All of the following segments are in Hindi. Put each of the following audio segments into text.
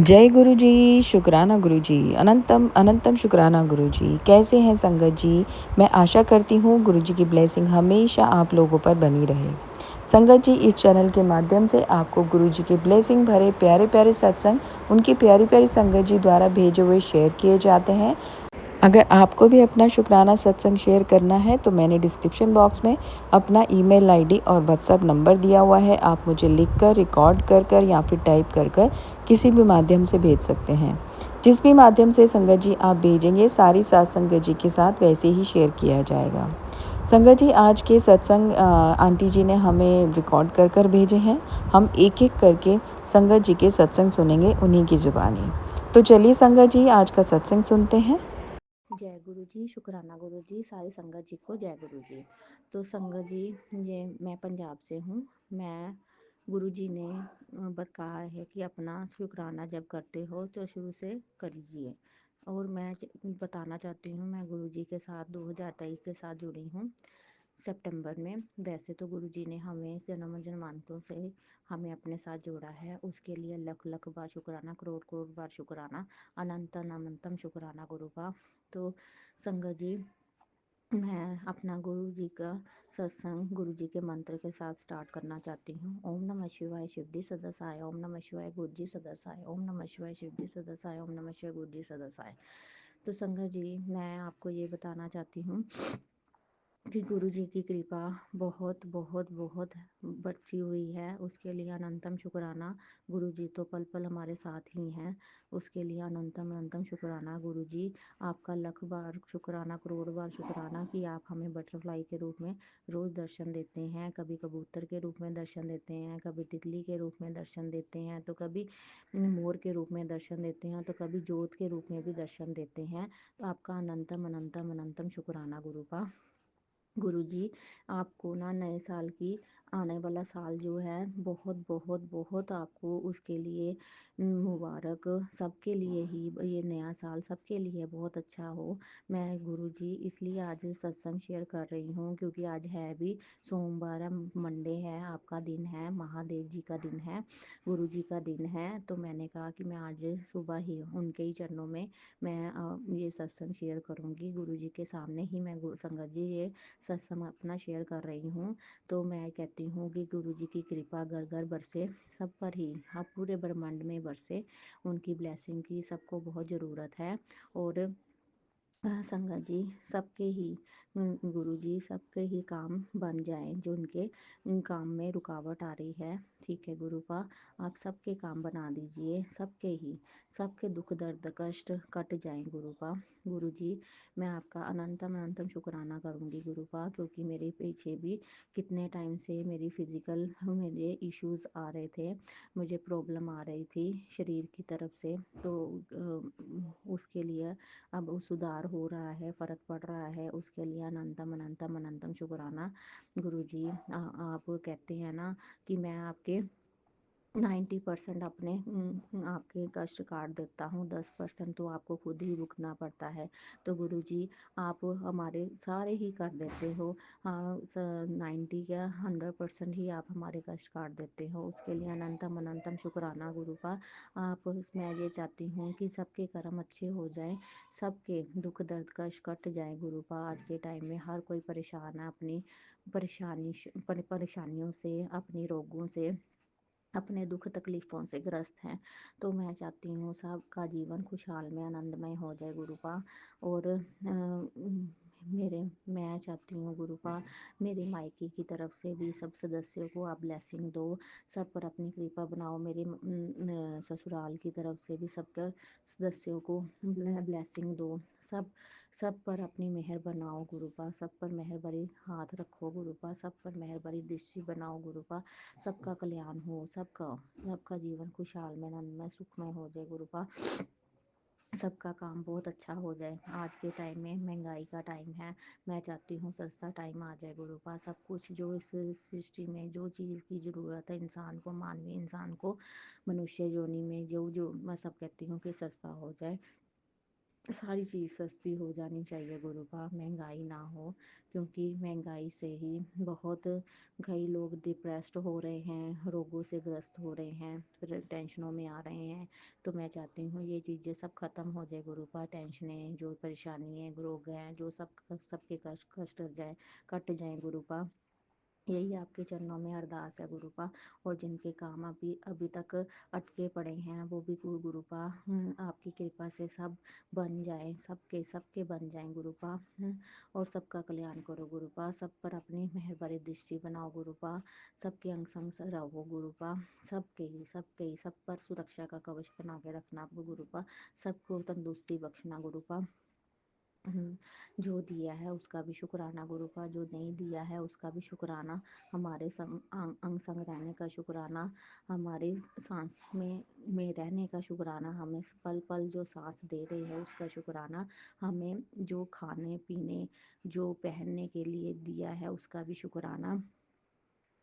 जय गुरु जी, शुक्राना गुरु जी, अनंतम अनंतम शुक्राना गुरु जी। कैसे हैं संगत जी? मैं आशा करती हूँ गुरु जी की ब्लेसिंग हमेशा आप लोगों पर बनी रहे। संगत जी, इस चैनल के माध्यम से आपको गुरु जी के ब्लेसिंग भरे प्यारे प्यारे सत्संग उनकी प्यारी प्यारी संगत जी द्वारा भेजे हुए शेयर किए जाते हैं। अगर आपको भी अपना शुक्राना सत्संग शेयर करना है तो मैंने डिस्क्रिप्शन बॉक्स में अपना ईमेल आईडी और व्हाट्सएप नंबर दिया हुआ है। आप मुझे लिखकर, रिकॉर्ड कर या फिर टाइप कर किसी भी माध्यम से भेज सकते हैं। जिस भी माध्यम से संगत जी आप भेजेंगे, सारी सात संगत जी के साथ वैसे ही शेयर किया जाएगा। संगत जी, आज के सत्संग आंटी जी ने हमें रिकॉर्ड कर भेजे हैं। हम एक एक करके संगत जी के सत्संग सुनेंगे उन्हीं की ज़ुबानी। तो चलिए संगत जी, आज का सत्संग सुनते हैं। जय गुरु जी, शुक्राना गुरु जी, सारी संगत जी को जय गुरु जी। तो संगत जी, ये मैं पंजाब से हूँ। मैं गुरु जी ने कहा है कि अपना शुक्राना जब करते हो तो शुरू से करिए। और मैं बताना चाहती हूँ, मैं गुरु जी के साथ 2023 के साथ जुड़ी हूँ सितंबर में। वैसे तो गुरु जी ने हमें जन्म जन्मांतरों से हमें अपने साथ जोड़ा है, उसके लिए लख लख बार शुक्राना, करोड़ करोड़ बार शुक्राना, अनंत अनंतम शुक्राना गुरु का। तो संगत जी, मैं अपना गुरु जी का सत्संग गुरु जी के मंत्र के साथ स्टार्ट करना चाहती हूँ। ओम नमः शिवाय शिवजी सदसाय, ओम नमः शिवाय गुरु जी सदसाय, ओम नमः शिवाय शिवजी सदसाय, ओम नमः शिवाय गुरु जी सदसाय। तो संगत जी, मैं आपको ये बताना चाहती हूँ कि गुरु जी की कृपा बहुत बहुत बहुत बरसी हुई है, उसके लिए अनंतम शुक्राना। गुरु जी तो पल पल हमारे साथ ही हैं, उसके लिए अनंतम अनंतम शुक्राना गुरु जी। आपका लख बार शुक्राना, करोड़ बार शुक्राना कि आप हमें बटरफ्लाई के रूप में रोज़ दर्शन देते हैं। कभी कबूतर के रूप में दर्शन देते हैं, कभी तितली के रूप में दर्शन देते हैं, तो कभी मोर के रूप में दर्शन देते हैं, तो कभी जोत के रूप में भी दर्शन देते हैं। तो आपका अनंतम अनंतम अनंतम शुक्राना गुरु का। गुरु जी, आपको ना नए साल की आने वाला साल जो है बहुत बहुत बहुत आपको उसके लिए मुबारक। सबके लिए ही ये नया साल सबके लिए बहुत अच्छा हो। मैं गुरु जी इसलिए आज सत्संग शेयर कर रही हूँ क्योंकि आज है भी सोमवार है, मंडे है, आपका दिन है, महादेव जी का दिन है, गुरु जी का दिन है। तो मैंने कहा कि मैं आज सुबह ही उनके ही चरणों में मैं ये सत्संग शेयर करूँगी। गुरु जी के सामने ही मैं संगत जी ये सत्संग अपना शेयर कर रही हूँ। तो मैं कहती हूँ कि गुरु जी की कृपा घर घर बरसे, सब पर ही, आप पूरे ब्रह्मांड में बरसे। उनकी ब्लेसिंग की सबको बहुत ज़रूरत है। और संगत जी, सबके ही गुरु जी सबके ही काम बन जाएं जो उनके काम में रुकावट आ रही है। ठीक है गुरु का, आप सबके काम बना दीजिए, सबके ही, सबके दुख दर्द कष्ट कट जाएं गुरु का। गुरु जी, मैं आपका अनंतम अनंतम शुक्राना करूँगी गुरु का, क्योंकि मेरे पीछे भी कितने टाइम से मेरी फिज़िकल मेरे इश्यूज़ आ रहे थे, मुझे प्रॉब्लम आ रही थी शरीर की तरफ से। तो उसके लिए अब वो सुधार हो रहा है, फ़र्क पड़ रहा है, उसके लिए अनंतम अनंतम अनंतम शुक्राना गुरु जी। आप कहते हैं ना कि मैं आपके 90% अपने आपके कष्ट काट देता हूँ, 10% तो आपको खुद ही भुगतना पड़ता है। तो गुरु जी, आप हमारे सारे ही कर देते हो। हाँ, 90 या 100% ही आप हमारे कष्ट काट देते हो, उसके लिए अनंतम अनंतम शुक्राना गुरु का। आप मैं ये चाहती हूँ कि सबके कर्म अच्छे हो जाएं, सबके दुख दर्द कष्ट कट जाए गुरु का। आज के टाइम में हर कोई परेशान है, अपनी परेशानियों से, अपनी रोगों से, अपने दुख तकलीफ़ों से ग्रस्त हैं। तो मैं चाहती हूँ सबका जीवन खुशहाल में आनंदमय हो जाए गुरु का। और मेरे मैं चाहती हूँ गुरु का, मेरे मायके की तरफ से भी सब सदस्यों को आप ब्लेसिंग दो, सब पर अपनी कृपा बनाओ। मेरे ससुराल की तरफ से भी सबके सदस्यों को ब्लेसिंग दो। सब सब पर अपनी मेहर बनाओ गुरु का, सब पर मेहर भरी हाथ रखो गुरु का, सब पर मेहर भरी दृष्टि बनाओ गुरु का। सबका कल्याण हो, सबका सबका जीवन खुशहाल में आनंदमय सुखमय हो जाए गुरु का। सबका काम बहुत अच्छा हो जाए। आज के टाइम में महंगाई का टाइम है, मैं चाहती हूँ सस्ता टाइम आ जाए गुरु का। सब कुछ जो इस सृष्टि में जो चीज़ की ज़रूरत है इंसान को, मानवीय इंसान को, मनुष्य योनि में जो जो मैं सब कहती हूँ कि सस्ता हो जाए। सारी चीज़ सस्ती हो जानी चाहिए गुरुपा, महंगाई ना हो, क्योंकि महंगाई से ही बहुत कई लोग डिप्रेस्ड हो रहे हैं, रोगों से ग्रस्त हो रहे हैं, फिर टेंशनों में आ रहे हैं। तो मैं चाहती हूँ ये चीज़ें सब ख़त्म हो जाए गुरुपा, टेंशनें जो परेशानी है, रोग हैं, जो सबके कष्ट कष्ट जाए, कट जाए गुरुपा। यही आपके चरणों में अरदास है गुरुपा। और जिनके काम अभी अभी तक अटके पड़े हैं वो भी गुरुपा आपकी कृपा से सब बन जाए, सबके सबके बन जाएं गुरुपा। और सबका कल्याण करो गुरुपा, सब पर अपनी मेहर भरी दृष्टि बनाओ गुरुपा, सबके अंग संग रहो गुरुपा, सबके सब पर सुरक्षा का कवच बना के रखना गुरुपा, सबको तंदुरुस्ती बख्शना गुरुपा। जो दिया है उसका भी शुक्राना गुरुपा, जो नहीं दिया है उसका भी शुक्राना, हमारे संग अंग संग रहने का शुक्राना, हमारे सांस में रहने का शुक्राना, हमें पल पल जो सांस दे रहे हैं उसका शुक्राना, हमें जो खाने पीने जो पहनने के लिए दिया है उसका भी शुक्राना,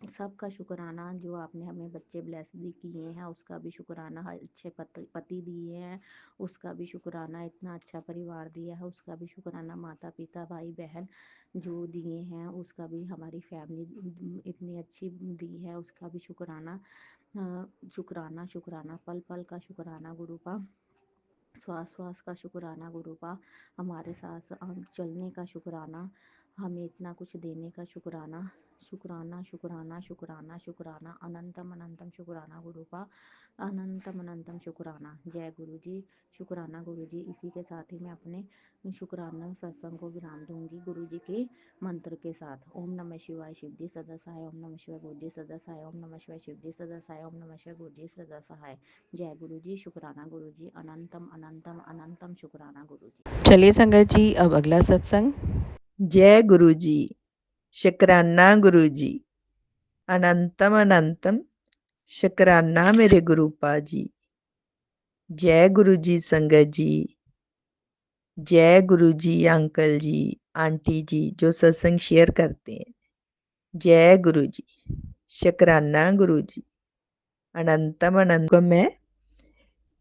सबका शुक्राना। जो आपने हमें बच्चे ब्लेस भी किए हैं उसका भी शुक्राना, अच्छे पति दिए हैं उसका भी शुक्राना, इतना अच्छा परिवार दिया है उसका भी शुक्राना, माता पिता भाई बहन जो दिए हैं उसका भी, हमारी फैमिली इतनी अच्छी दी है उसका भी शुक्राना। शुक्राना शुक्राना, पल पल का शुक्राना गुरुपा, श्वास श्वास का शुक्राना गुरुपा, हमारे साथ चलने का शुक्राना, हमें इतना कुछ देने का शुक्राना, शुक्राना शुक्राना शुक्राना शुक्राना, अनंतम अनंतम शुक्राना गुरुपा, अनंतम अनंतम शुक्राना। जय गुरु जी, शुक्राना गुरु जी। इसी के साथ ही मैं अपने शुक्राना सत्संग को विराम दूंगी गुरु जी के मंत्र के साथ। ओम नमः शिवाय शिव जी सदा सहाय, ओम नमः शिवाय गुरु जी सदा सहाय, ओम नमः शिवाय शिव जी सदा सहाय, ओम नमः शिवाय गुरु जी सदा सहाय। जय गुरु जी, शुक्राना गुरु जी, अनंतम अनंतम अनंतम शुक्राना गुरु जी। चलिए संगत जी, अब अगला सत्संग। जय गुरु जी, शुक्राना गुरु जी, अनंतम अनंतम शुक्राना मेरे गुरुपा जी। जय गुरु जी संगत जी, जय गुरु जी अंकल जी, आंटी जी जो सत्संग शेयर करते हैं। जय गुरु जी, शुक्राना गुरु जी, अनंतम अनंत मैं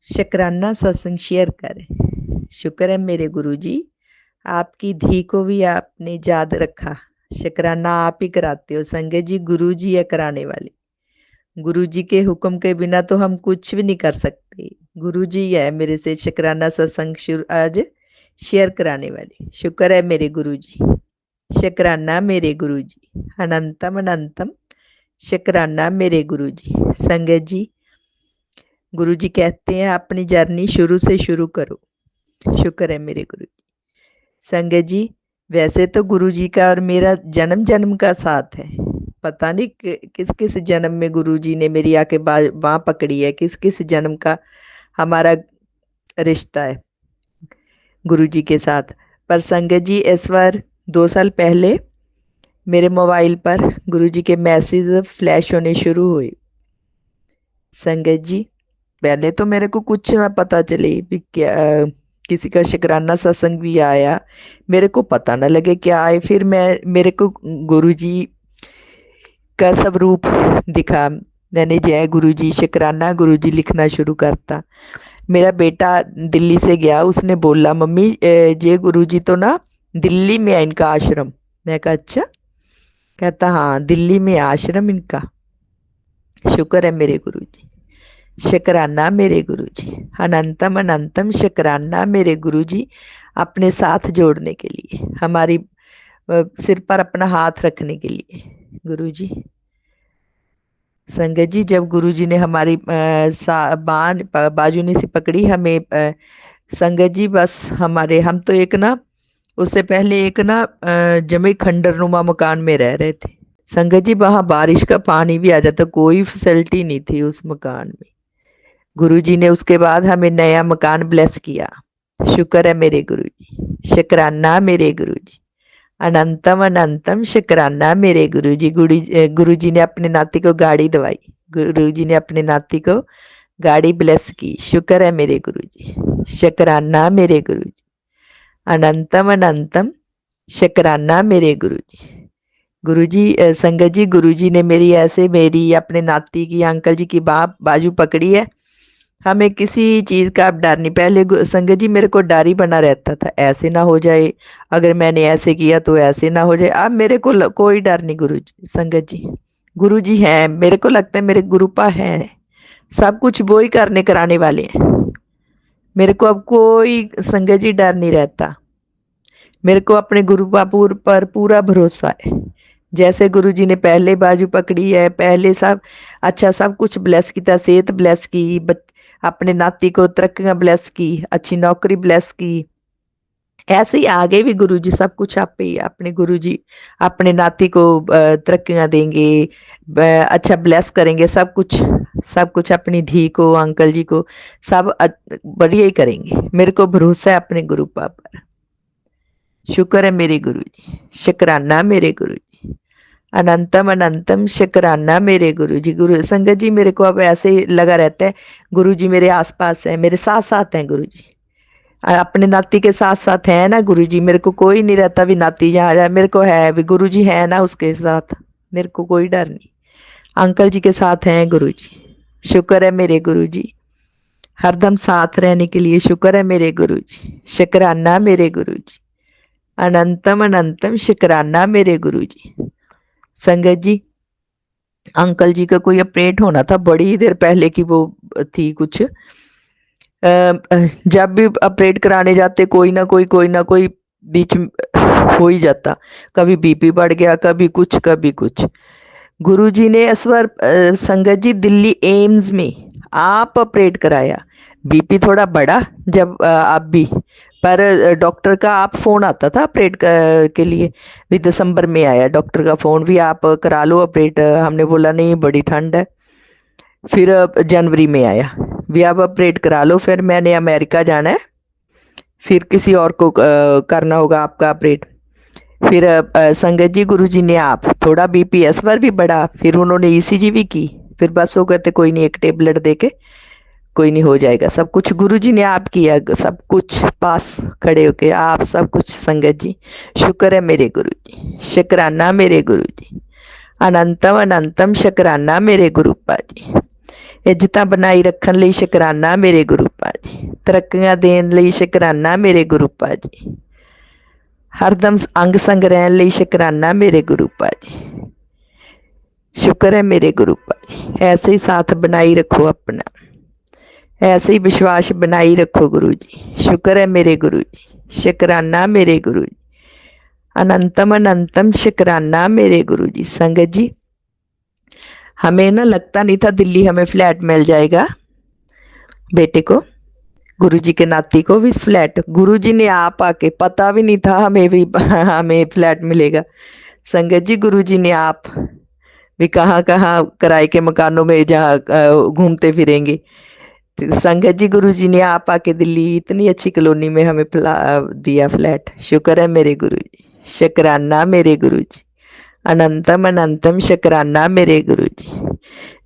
शुक्राना सत्संग शेयर करें। शुक्र है मेरे गुरु जी, आपकी धी को भी आपने याद रखा। शुक्राना आप ही कराते हो संगत जी, गुरु जी है कराने वाले। गुरु जी के हुक्म के बिना तो हम कुछ भी नहीं कर सकते। गुरु जी है मेरे से शुक्राना सत्संग आज शेयर कराने वाले। शुक्र है मेरे गुरु जी, शुक्राना मेरे गुरु जी, अनंतम अनंतम शुक्राना मेरे गुरु जी। संगत जी, गुरु जी कहते हैं अपनी जर्नी शुरू से शुरू करो। शुक्र है मेरे गुरु जी। संगत जी, वैसे तो गुरु जी का और मेरा जन्म जन्म का साथ है। पता नहीं किस किस जन्म में गुरु जी ने मेरी आके बाँह पकड़ी है, किस किस जन्म का हमारा रिश्ता है गुरु जी के साथ। पर संगत जी, इस बार 2 साल पहले मेरे मोबाइल पर गुरु जी के मैसेज फ्लैश होने शुरू हुए। संगत जी, पहले तो मेरे को कुछ ना पता चले भी क्या, किसी का शुक्राना सत्संग भी आया, मेरे को पता ना लगे क्या आए। फिर मेरे को गुरु जी का सब रूप दिखा। मैंने जय गुरु जी, शुक्राना गुरु जी लिखना शुरू करता। मेरा बेटा दिल्ली से गया, उसने बोला मम्मी जय गुरु जी तो ना दिल्ली में है इनका आश्रम। मैं कहा अच्छा। कहता हाँ दिल्ली में आश्रम इनका। शुक्र है मेरे गुरु जी, शुक्राना मेरे गुरु जी, अनंतम अनंतम शुक्राना मेरे गुरु जी, अपने साथ जोड़ने के लिए, हमारी सिर पर अपना हाथ रखने के लिए। गुरु जी, संगत जी, जब गुरु जी ने हमारी बाजूनी से पकड़ी हमें, संगत जी बस हम तो एक ना, उससे पहले एक ना जमे खंडर नुमा मकान में रह रहे थे। संगत जी, वहाँ बारिश का पानी भी आ जाता, कोई फैसिलिटी नहीं थी उस मकान में। गुरुजी ने उसके बाद हमें नया मकान ब्लेस किया। शुक्र है मेरे गुरुजी, शुक्राना मेरे गुरुजी, अनंतम अनंतम शुक्राना मेरे गुरुजी। गुरुजी ने अपने नाती को गाड़ी दवाई, गुरुजी ने अपने नाती को गाड़ी ब्लेस की। शुक्र है मेरे गुरुजी, शुक्राना मेरे गुरुजी, अनंतम अनंतम शुक्राना मेरे गुरुजी। गुरुजी, संगत जी, गुरुजी ने मेरी अपने नाती की, अंकल जी की बाजू पकड़ी है हमें किसी चीज़ का अब डर नहीं। पहले संगत जी मेरे को डर ही बना रहता था, ऐसे ना हो जाए, अगर मैंने ऐसे किया तो ऐसे ना हो जाए। अब मेरे को कोई डर नहीं गुरु जी, संगत जी। गुरु जी हैं, मेरे को लगता है मेरे गुरुपा हैं, सब कुछ वो ही करने कराने वाले हैं। मेरे को अब कोई संगत जी डर नहीं रहता। मेरे को अपने गुरु बापूर पर पूरा भरोसा है। जैसे गुरु जी ने पहले बाजू पकड़ी है, पहले सब अच्छा सब कुछ ब्लेस किया, सेहत ब्लेस की, अपने नाती को तरक्कियां ब्लेस की, अच्छी नौकरी ब्लेस की, ऐसे ही आगे भी गुरु जी सब कुछ आप ही अपने गुरु जी अपने नाती को तरक्कियां देंगे, अच्छा ब्लेस करेंगे, सब कुछ अपनी धी को, अंकल जी को सब बढ़िया ही करेंगे। मेरे को भरोसा है अपने गुरु पर। शुक्र है मेरे गुरु जी, शुक्राना मेरे गुरु जी, अनंतम अनंतम शुक्राना मेरे गुरु जी। गुरु संगत जी मेरे को अब ऐसे ही लगा रहता है गुरु जी मेरे आसपास है, मेरे साथ साथ हैं गुरु जी, अपने नाती के साथ साथ है ना गुरु जी। मेरे को कोई नहीं रहता भी नाती जहाँ जाए, मेरे को है भी गुरु जी है ना उसके साथ, मेरे को कोई डर नहीं। अंकल जी के साथ हैं गुरु जी, शुक्र है मेरे गुरु जी, हरदम साथ रहने के लिए शुक्र है मेरे गुरु जी, शुक्राना मेरे गुरु जी, अनंतम अनंतम शुक्राना मेरे गुरु जी। संगत जी अंकल जी का कोई अपडेट होना था बड़ी देर पहले की, वो थी कुछ जब भी अपडेट कराने जाते कोई ना कोई बीच में हो ही जाता, कभी बीपी बढ़ गया, कभी कुछ। गुरुजी ने इस बार संगत जी दिल्ली एम्स में आप ऑपरेट कराया, बीपी थोड़ा बढ़ा जब आप भी, पर डॉक्टर का आप फ़ोन आता था ऑपरेट के लिए भी, दिसंबर में आया डॉक्टर का फ़ोन भी, आप करा लो ऑपरेट। हमने बोला नहीं बड़ी ठंड है। फिर जनवरी में आया भी आप ऑपरेट करा लो, फिर मैंने अमेरिका जाना है, फिर किसी और को करना होगा आपका ऑपरेट। फिर संगत जी गुरुजी ने आप थोड़ा बीपीएस पर भी बढ़ा, फिर उन्होंने ईसीजी भी की, फिर बस वो कहते कोई नहीं एक टेबलेट दे के कोई नहीं हो जाएगा सब कुछ। गुरुजी ने आप किया सब कुछ, पास खड़े होके आप सब कुछ। संगत जी शुक्र है मेरे गुरु जी, शुक्राना मेरे गुरु जी, अनंतम अनंतम शुक्राना मेरे गुरुपा जी। ਇੱਜ਼ਤਾਂ ਬਣਾਈ ਰੱਖਣ ਲਈ ਸ਼ੁਕਰਾਨਾ ਮੇਰੇ ਗੁਰੂ ਪਾਜੀ, ਤਰੱਕੀਆਂ ਦੇਣ ਲਈ ਸ਼ੁਕਰਾਨਾ ਮੇਰੇ ਗੁਰੂ ਪਾਜੀ, हरदम अंग संग रहने ਲਈ शुकराना मेरे गुरु पाजी, शुक्र है मेरे गुरु पाजी। ऐसे ही साथ बनाई रखो अपना, ऐसे ही विश्वास बनाई रखो गुरु जी, शुक्र है मेरे गुरु जी, शुकराना मेरे गुरु जी, अनंतम अनंतम शुकराना मेरे गुरु जी। संगत जी हमें ना लगता नहीं था दिल्ली हमें फ्लैट मिल जाएगा, बेटे को गुरुजी के नाती को भी फ्लैट गुरुजी ने आप आके, पता भी नहीं था हमें भी हमें फ्लैट मिलेगा। संगत जी गुरुजी ने आप भी कहाँ कहाँ किराए के मकानों में जहाँ घूमते फिरेंगे, तो संगत जी गुरुजी ने आप आके दिल्ली इतनी अच्छी कॉलोनी में हमें दिया फ्लैट। शुक्र है मेरे गुरु जी, शुक्राना मेरे गुरु जी, अनंतम अनंतम शुक्राना मेरे गुरु जी।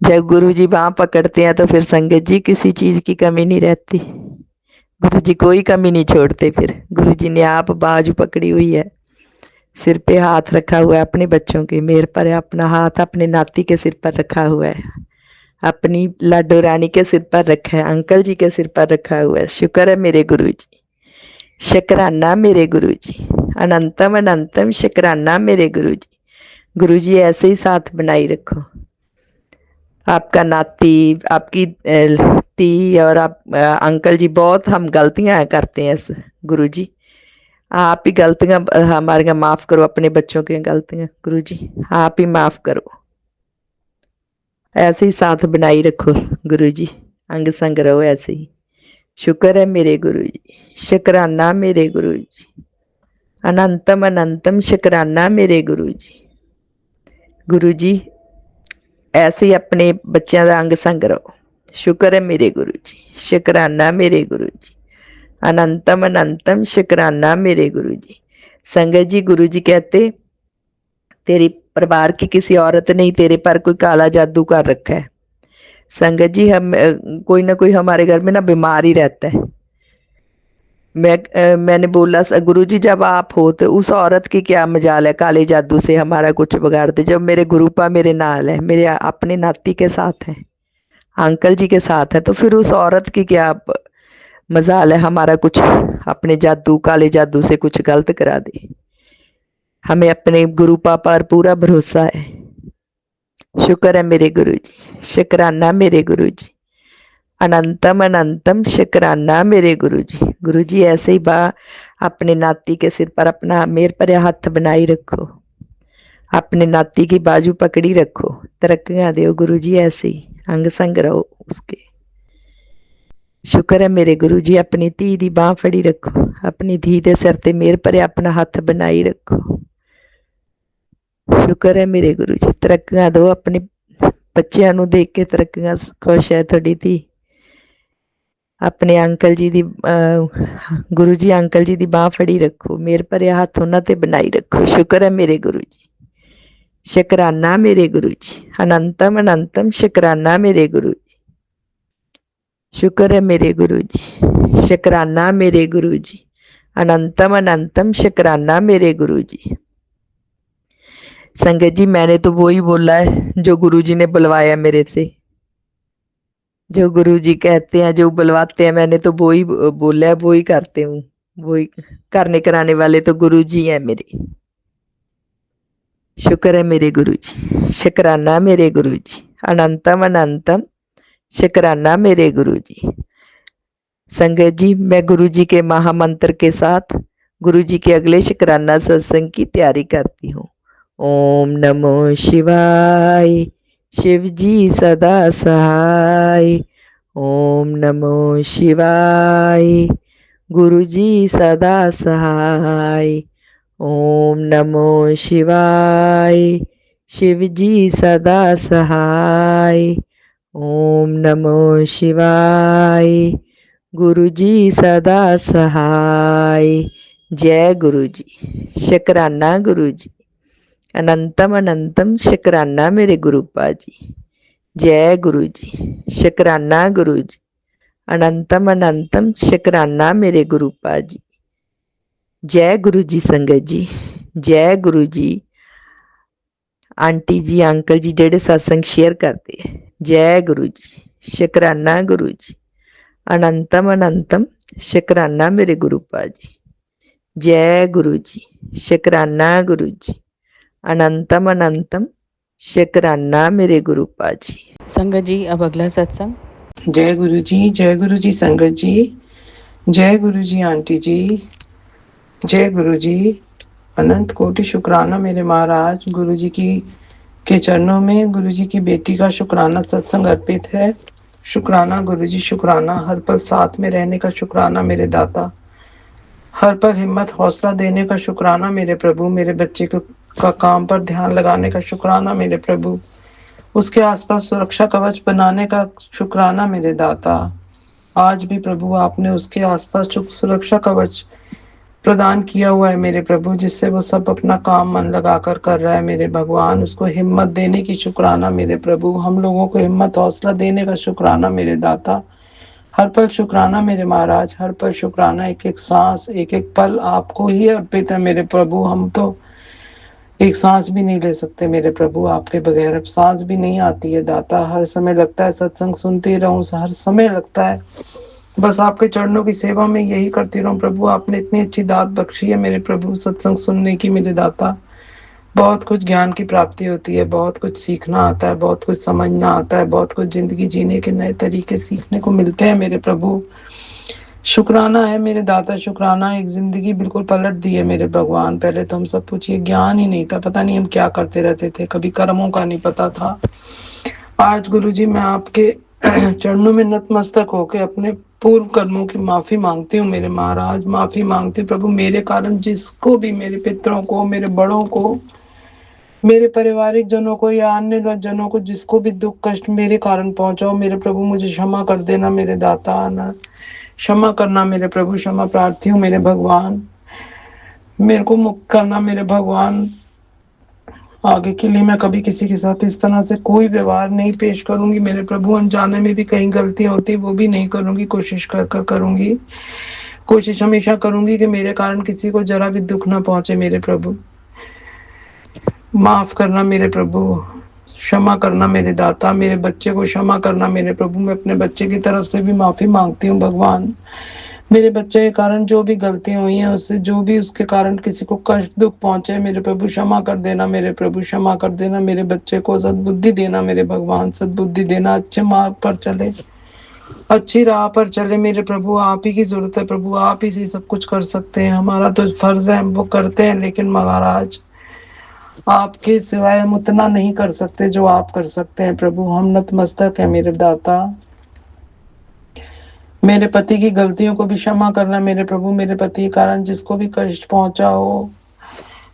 जब गुरु जी बाँह पकड़ते हैं तो फिर संगत जी किसी चीज़ की कमी नहीं रहती, गुरु जी कोई कमी नहीं छोड़ते। फिर गुरु जी ने आप बाजू पकड़ी हुई है, सिर पे हाथ रखा हुआ है अपने बच्चों के, मेरे पर अपना हाथ अपने नाती के सिर पर रखा हुआ है, अपनी लाडो रानी के सिर पर रखा है, अंकल जी के सिर पर रखा हुआ है। शुक्र है मेरे गुरु जी, शुक्राना मेरे गुरु जी, अनंतम अनंतम शुक्राना मेरे गुरु जी। गुरु जी ऐसे ही साथ बनाई रखो, आपका नाती, आपकी ती और आप अंकल जी, बहुत हम गलतियां करते हैं गुरु जी, आप ही गलतियां हमारी माफ़ करो, अपने बच्चों की गलतियां गुरु जी आप ही माफ़ करो। ऐसे ही साथ बनाई रखो गुरु जी, अंग संग रहो ऐसे ही। शुक्र है मेरे गुरु जी, शुक्राना मेरे गुरु जी, अनंतम अनंतम शुक्राना मेरे गुरु जी। गुरु जी ऐसे ही अपने बच्चों का अंग संग रहो। शुक्र है मेरे गुरु जी, शुक्राना मेरे गुरु जी, अनंतम अनंतम शुक्राना मेरे गुरु जी। संगत जी गुरु जी कहते तेरी परिवार की किसी औरत ने तेरे पर कोई काला जादू कर रखा है। संगत जी हम कोई ना कोई हमारे घर में ना बीमार ही रहता है। मैंने बोला गुरु जी जब आप हो तो उस औरत की क्या मजाल है काले जादू से हमारा कुछ बिगाड़ते, जब मेरे गुरुपा मेरे नाल है, मेरे अपने नाती के साथ हैं, अंकल जी के साथ है, तो फिर उस औरत की क्या मजाल है हमारा कुछ अपने जादू, काले जादू से कुछ गलत करा दे। हमें अपने गुरु पापा पर पूरा भरोसा है। शुक्र है मेरे गुरु जी, शुक्राना मेरे गुरु जी, अनंतम अनंतम शुक्राना मेरे गुरु जी। गुरु जी ऐसे ही अपने नाती के सिर पर अपना मेर पर हाथ बनाई रखो, अपने नाती की बाजू पकड़ी रखो, तरक्कियां दो गुरु जी, ऐसे ही अंग संग रहो उसके। शुक्र है मेरे गुरु जी, अपनी धी दी बांह फड़ी रखो, अपनी धी दे सिर ते मेर पर अपना हाथ बनाई रखो। शुक्र है मेरे गुरु जी, तरक्कियां दो अपने बच्चों नूं देख के, तरक्कियां खुश है थोड़ी धी। अपने अंकल जी दी गुरु जी अंकल जी दी बांह फड़ी रखो, मेर पर हाथ उन्हां ते बनाई रखो। शुक्र है मेरे गुरु जी, शुक्राना मेरे गुरु जी, अनंतम अनंतम शुक्राना मेरे गुरु जी। शुक्र है मेरे गुरु जी, शुक्राना मेरे गुरु जी, अनंतम अनंतम शुक्राना मेरे गुरु जी। संगत जी मैंने तो वो ही बोला है जो गुरु जी ने बुलवाया मेरे से। जो गुरु जी कहते हैं, जो बुलवाते हैं, मैंने तो वो ही बोला है, वो ही करते हूँ। वो ही करने कराने वाले तो गुरु जी हैं मेरे। शुक्र है मेरे गुरु जी, शुक्राना मेरे गुरु जी, अनंतम अनंतम शुक्राना मेरे गुरु जी। संगत जी मैं गुरु जी के महामंत्र के साथ गुरु जी के अगले शुक्राना सत्संग की तैयारी करती हूँ। ओम नमो शिवाय, शिव जी सदा सहाय। ओम नमो शिवाय, गुरु जी सदा सहाय। ओम नमो शिवाय, शिव जी सदा सहाय। ओम नमो शिवाय, गुरु जी सदा सहाय। जय गुरु जी, शुक्राना गुरु जी, अनंतम अनंतम शुक्राना मेरे गुरुपा जी। जय गुरु जी, शुक्राना गुरु जी, अनंतम अनंतम शुक्राना मेरे गुरुपा जी। जय गुरु जी संगत जी, जय गुरु जी। आंटी जी अंकल जी जेडे सत्संग शेयर करते हैं, जय गुरु जी, शुक्राना गुरु जी, अनंतम अनंतम शुक्राना मेरे गुरुपा जी। जय गुरु जी, शुक्राना गुरु जी, अनंतम अनंतम शुक्राना मेरे गुरुपा जी। संगत जी अब अगला सत्संग। जय गुरु जी संगत जी, जय गुरु जी आंटी जी, जय गुरु जी। अनंत कोटि शुक्राना मेरे महाराज। गुरु जी की के चरणों में गुरु जी की बेटी का शुक्राना सत्संग अर्पित है। शुक्राना गुरु जी, शुक्राना। हर पल साथ में रहने का शुक्राना मेरे दाता। हर पल हिम्मत हौसला देने का शुक्राना मेरे प्रभु। मेरे बच्चे का काम पर ध्यान लगाने का शुक्राना मेरे प्रभु। उसके आसपास सुरक्षा कवच बनाने का शुक्राना मेरे दाता। आज भी प्रभु आपने उसके आसपास सुरक्षा कवच प्रदान किया हुआ है मेरे प्रभु, जिससे वो सब अपना काम मन लगाकर कर रहा है मेरे भगवान। उसको हिम्मत देने की शुक्राना मेरे प्रभु। हम लोगों को हिम्मत हौसला देने का शुक्राना मेरे दाता। हर पल शुक्राना मेरे महाराज, हर पल शुक्राना। एक एक सांस, एक एक पल आपको ही अर्पित है मेरे प्रभु। हम तो एक सांस भी नहीं ले सकते मेरे प्रभु, आपके बगैर अब सांस भी नहीं आती है दाता। हर समय लगता है सत्संग सुनते रहूं, हर समय लगता है बस आपके चरणों की सेवा में यही करती रहूं प्रभु। आपने इतनी अच्छी दात बख्शी है मेरे प्रभु सत्संग सुनने की मेरे दाता। बहुत कुछ ज्ञान की प्राप्ति होती है, बहुत कुछ सीखना आता है, बहुत कुछ समझना आता है, बहुत कुछ जिंदगी जीने के नए तरीके सीखने को मिलते हैं मेरे प्रभु। शुक्राना है मेरे दाता, शुक्राना। एक जिंदगी बिल्कुल पलट दी है मेरे भगवान। पहले तो हम सब पूछिए ज्ञान ही नहीं था, पता नहीं हम क्या करते रहते थे, कभी कर्मों का नहीं पता था। आज गुरु जी मैं आपके चरणों में नतमस्तक होकर अपने पूर्व कर्मों की माफी मांगती हूँ मेरे महाराज। माफी मांगती हूँ प्रभु, मेरे कारण जिसको भी, मेरे पितरों को, मेरे बड़ों को, मेरे पारिवारिक जनों को या अन्य जनों को जिसको भी दुख कष्ट मेरे कारण पहुंचाओ मेरे प्रभु, मुझे क्षमा कर देना मेरे दाता। ना क्षमा करना मेरे प्रभु, क्षमा प्रार्थी हूँ मेरे भगवान। मेरे को मुक्त करना मेरे भगवान। आगे के लिए मैं कभी किसी के साथ इस तरह से कोई व्यवहार नहीं पेश करूंगी मेरे प्रभु। अनजाने में भी कहीं गलतियां होती वो भी नहीं करूंगी, कोशिश कर करूंगी। कोशिश हमेशा करूंगी कि मेरे कारण किसी को जरा भी दुख ना पहुंचे मेरे प्रभु। माफ करना मेरे प्रभु, क्षमा करना मेरे दाता, मेरे बच्चे को क्षमा करना मेरे प्रभु। मैं अपने बच्चे की तरफ से भी माफ़ी मांगती हूँ भगवान। मेरे बच्चे के कारण जो भी गलतियां हुई हैं, उससे जो भी उसके कारण किसी को कष्ट दुख पहुंचे, मेरे प्रभु क्षमा कर देना मेरे प्रभु, क्षमा कर देना। मेरे बच्चे को सद्बुद्धि देना मेरे भगवान, सद्बुद्धि देना, अच्छे मार्ग पर चले, अच्छी राह पर चले मेरे प्रभु। आप ही की जरूरत है प्रभु, आप ही से सब कुछ कर सकते हैं। हमारा तो फर्ज है, हम वो करते हैं, लेकिन महाराज आपके सिवाय हम उतना नहीं कर सकते जो आप कर सकते हैं प्रभु। हम नतमस्तक है मेरे दाता। मेरे पति की गलतियों को भी क्षमा करना मेरे प्रभु। मेरे पति के कारण जिसको भी कष्ट पहुंचा हो,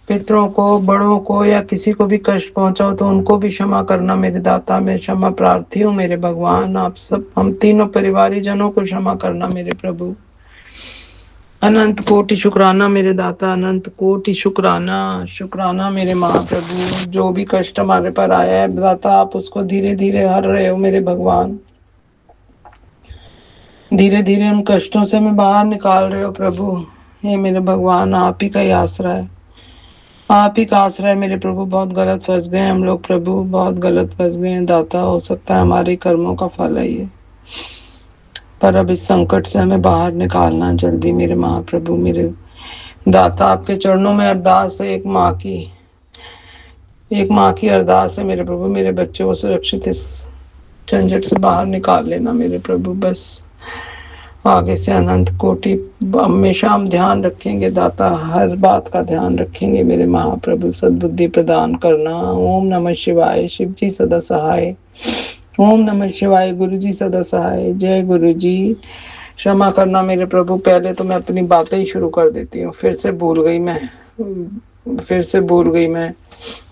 पितरों को, बड़ों को, या किसी को भी कष्ट पहुंचा हो, तो उनको भी क्षमा करना मेरे दाता। मैं क्षमा प्रार्थी हूँ मेरे भगवान। आप सब हम तीनों परिवारी जनों को क्षमा करना मेरे प्रभु। अनंत कोटि शुक्राना मेरे दाता, अनंत कोटि शुक्राना, शुक्राना मेरे महाप्रभु। जो भी कष्ट हमारे पर आया है दाता, आप उसको धीरे धीरे हर रहे हो मेरे भगवान। धीरे धीरे उन कष्टों से मैं बाहर निकाल रहे हो प्रभु। हे मेरे भगवान, आप ही का ही आसरा है, आप ही का आसरा है मेरे प्रभु। बहुत गलत फंस गए हम लोग प्रभु, बहुत गलत फंस गए हैं दाता। हो सकता है हमारे कर्मों का फल है ये, पर अब इस संकट से हमें बाहर निकालना जल्दी मेरे महाप्रभु। मेरे दाता, आपके चरणों में अरदास है, एक माँ की अरदास है मेरे प्रभु। मेरे बच्चों को सुरक्षित इस झंझट से बाहर निकाल लेना मेरे प्रभु। बस आगे से अनंत कोटि हमेशा हम ध्यान रखेंगे दाता, हर बात का ध्यान रखेंगे मेरे महाप्रभु। सद्बुद्धि प्रदान करना। ओम नमः शिवाय। शिव जी सदा सहाय। ओम नमः शिवाय। गुरु जी सदा सहाय। जय गुरु जी। क्षमा करना मेरे प्रभु। पहले तो मैं अपनी बातें ही शुरू कर देती हूँ, फिर से भूल गई मैं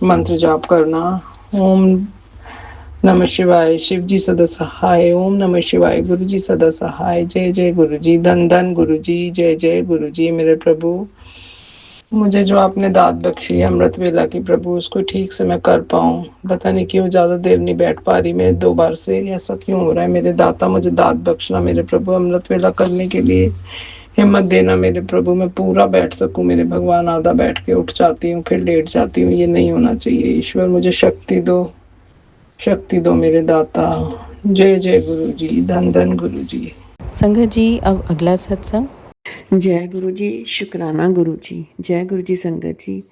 मंत्र जाप करना। ओम नमः शिवाय। शिव जी सदा सहाय। ओम नमः शिवाय। गुरु जी सदा सहाय। जय जय गुरु जी। धन धन गुरु जी। जय जय गुरु जी। मेरे प्रभु, मुझे जो आपने दात बख्शी है अमृत वेला की प्रभु, उसको ठीक से मैं कर पाऊँ। पता नहीं क्यों ज्यादा देर नहीं बैठ पा रही मैं, 2 बार से ऐसा क्यों हो रहा है। मेरे दाता, मुझे दात बख्शना मेरे प्रभु। अमृत वेला करने के लिए हिम्मत देना मेरे प्रभु। मैं पूरा बैठ सकूं मेरे भगवान। आधा बैठ के उठ जाती हूँ, फिर लेट जाती हूँ। ये नहीं होना चाहिए। ईश्वर मुझे शक्ति दो, शक्ति दो मेरे दाता। जय जय गुरु जी। धन धन गुरु जी। संगत जी, अब अगला सत्संग। जय गुरु जी। शुक्राना गुरु जी। जय गुरु जी। संगत जी,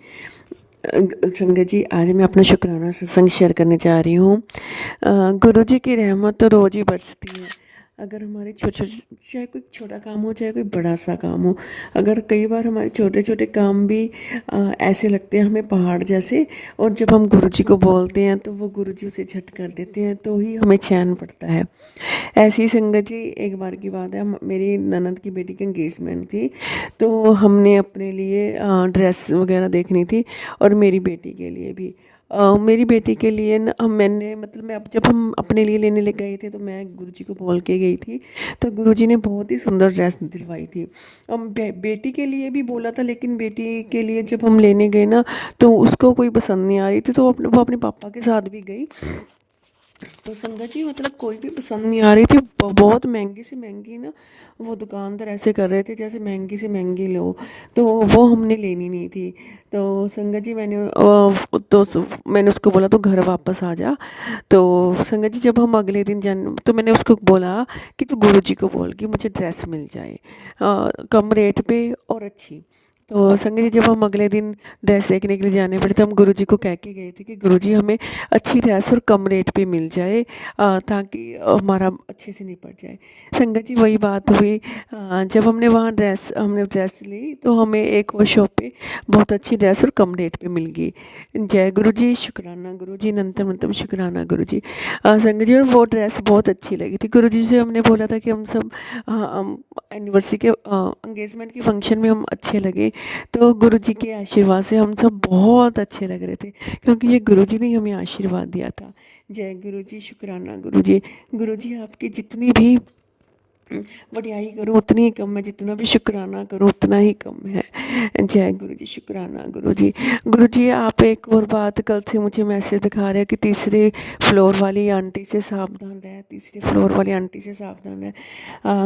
संगत जी, आज मैं अपना शुक्राना सत्संग शेयर करने जा रही हूँ। गुरु जी की रहमत तो रोज़ ही बरसती है। अगर हमारे छोटे चाहे कोई छोटा काम हो, चाहे कोई बड़ा सा काम हो, अगर कई बार हमारे छोटे छोटे काम भी ऐसे लगते हैं हमें पहाड़ जैसे, और जब हम गुरु जी को बोलते हैं तो वो गुरु जी उसे झट कर देते हैं, तो ही हमें चैन पड़ता है। ऐसी संगत जी, एक बार की बात है, मेरी ननद की बेटी की एंगेजमेंट थी, तो हमने अपने लिए ड्रेस वगैरह देखनी थी, और मेरी बेटी के लिए भी। मेरी बेटी के लिए न मैंने मतलब मैं जब हम अपने लिए लेने ले गए थे, तो मैं गुरुजी को बोल के गई थी, तो गुरुजी ने बहुत ही सुंदर ड्रेस दिलवाई थी। बेटी के लिए भी बोला था, लेकिन बेटी के लिए जब हम लेने गए ना, तो उसको कोई पसंद नहीं आ रही थी, तो वो अपने पापा के साथ भी गई। तो संगत जी, मतलब कोई भी पसंद नहीं आ रही थी। बहुत महंगी से महंगी ना, वो दुकानदार ऐसे कर रहे थे जैसे महंगी से महंगी लो, तो वो हमने लेनी नहीं थी। तो संगत जी, मैंने उसको बोला तो घर वापस आ जा। तो संगत जी, जब हम अगले दिन तो मैंने उसको बोला कि तू गुरुजी को बोल कि मुझे ड्रेस मिल जाए कम रेट पे और अच्छी। तो संगत जी, जब हम अगले दिन ड्रेस देखने के लिए जाने पड़े, तो हम गुरुजी को कह के गए थे कि गुरुजी, हमें अच्छी ड्रेस और कम रेट पे मिल जाए, ताकि हमारा अच्छे से निपट जाए। संगत जी, वही बात हुई। जब हमने ड्रेस ली, तो हमें एक और शॉप पे बहुत अच्छी ड्रेस और कम रेट पे मिल गई। जय गुरु जी। शुक्राना गुरु जी। अनंतम शुक्राना गुरु जी। संगत जी, और वो ड्रेस बहुत अच्छी लगी थी। गुरु जी से हमने बोला था कि हम सब एनिवर्सरी के एंगेजमेंट के फंक्शन में हम अच्छे लगे, तो गुरु जी के आशीर्वाद से हम सब बहुत अच्छे लग रहे थे, क्योंकि ये गुरु जी ने हमें आशीर्वाद दिया था। जय गुरु जी। शुक्राना गुरु जी। गुरु जी, आपकी जितनी भी वडियाई करूँ उतनी ही कम है, जितना भी शुक्राना करूँ उतना ही कम है। जय गुरु जी, शुक्राना गुरु जी। गुरु जी आप एक और बात, कल से मुझे मैसेज दिखा रहे हैं कि तीसरे फ्लोर वाली आंटी से सावधान रहे, तीसरे फ्लोर वाली आंटी से सावधान रहे।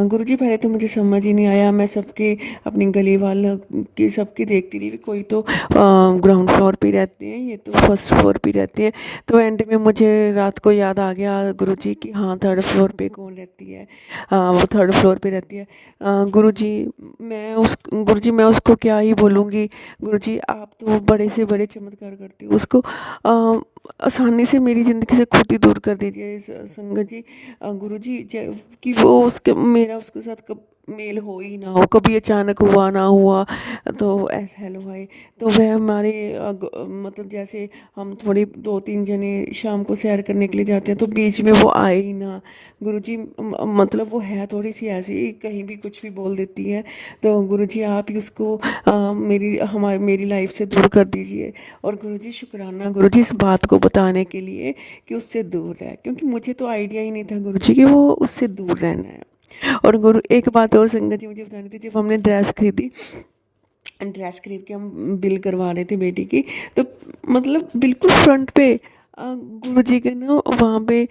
गुरु जी पहले तो मुझे समझ ही नहीं आया, मैं सबके अपनी गली वालों की सबकी देखती रही, कोई तो ग्राउंड फ्लोर पे रहते हैं, ये तो फर्स्ट फ्लोर पे रहते हैं। तो एंड में मुझे रात को याद आ गया गुरु जी कि हाँ थर्ड फ्लोर पे कौन रहती है, वो थर्ड फ्लोर पे रहती है। गुरुजी मैं उसको क्या ही बोलूँगी। गुरुजी आप तो बड़े से बड़े चमत्कार करते हो, उसको आसानी से मेरी ज़िंदगी से खुद ही दूर कर दीजिए संगत जी। गुरुजी कि वो उसके मेरा उसके साथ कब मेल हो ही ना हो, कभी अचानक हुआ ना हुआ तो ऐसा हेलो हाय, तो वह हमारे मतलब जैसे हम थोड़ी 2-3 जने शाम को सैर करने के लिए जाते हैं तो बीच में वो आए ही ना। गुरुजी मतलब वो है थोड़ी सी ऐसी, कहीं भी कुछ भी बोल देती है। तो गुरुजी आप ही उसको मेरी लाइफ से दूर कर दीजिए। और गुरुजी शुक्राना गुरुजी इस बात को बताने के लिए कि उससे दूर रहे, क्योंकि मुझे तो आइडिया ही नहीं था गुरुजी कि वो उससे दूर रहना है। और गुरु एक बात और संगत जी मुझे बतानी थी, जब हमने ड्रेस खरीद के हम बिल करवा रहे थे बेटी की, तो मतलब बिल्कुल फ्रंट पे गुरु जी के ना वहाँ पे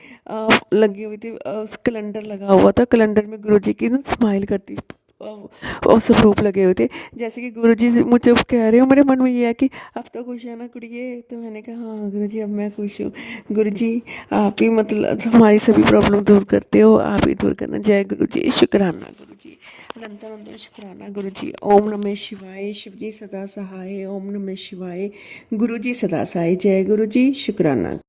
लगे हुए थे, उस कैलेंडर लगा हुआ था, कैलेंडर में गुरु जी की ना स्माइल करती और स्वरूप लगे हुए थे। जैसे कि गुरु जी मुझे कह रहे हो, मेरे मन में ये है कि अब तो खुश है ना कुड़िए, तो मैंने कहा हाँ गुरु जी अब मैं खुश हूँ। गुरु जी आप ही मतलब हमारी सभी प्रॉब्लम दूर करते हो, आप ही दूर करना। जय गुरु जी, शुक्राना गुरु जी, अनंत अनंत शुक्राना गुरु जी। ओम नमः शिवाय, शिव जी सदा सहाय। ओम नमः शिवाय, गुरु जी सदा सहाय। जय गुरु जी, शुक्राना।